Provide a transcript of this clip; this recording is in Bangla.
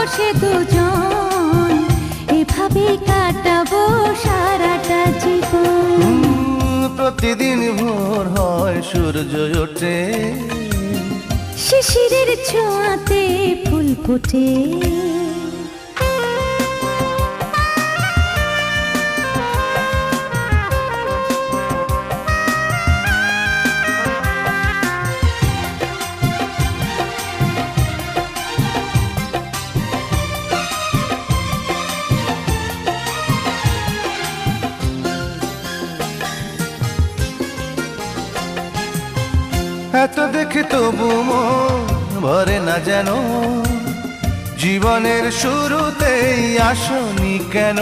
বসে দুজন এভাবে কাটাবো সারাটা জীবন। প্রতিদিন ভোর হয় সূর্য ওঠে, শিশিরের ছোঁয়াতে ফুল ফোটে। এত দেখে তবু মন ভরে না যেন, জীবনের শুরুতেই আসনি কেন?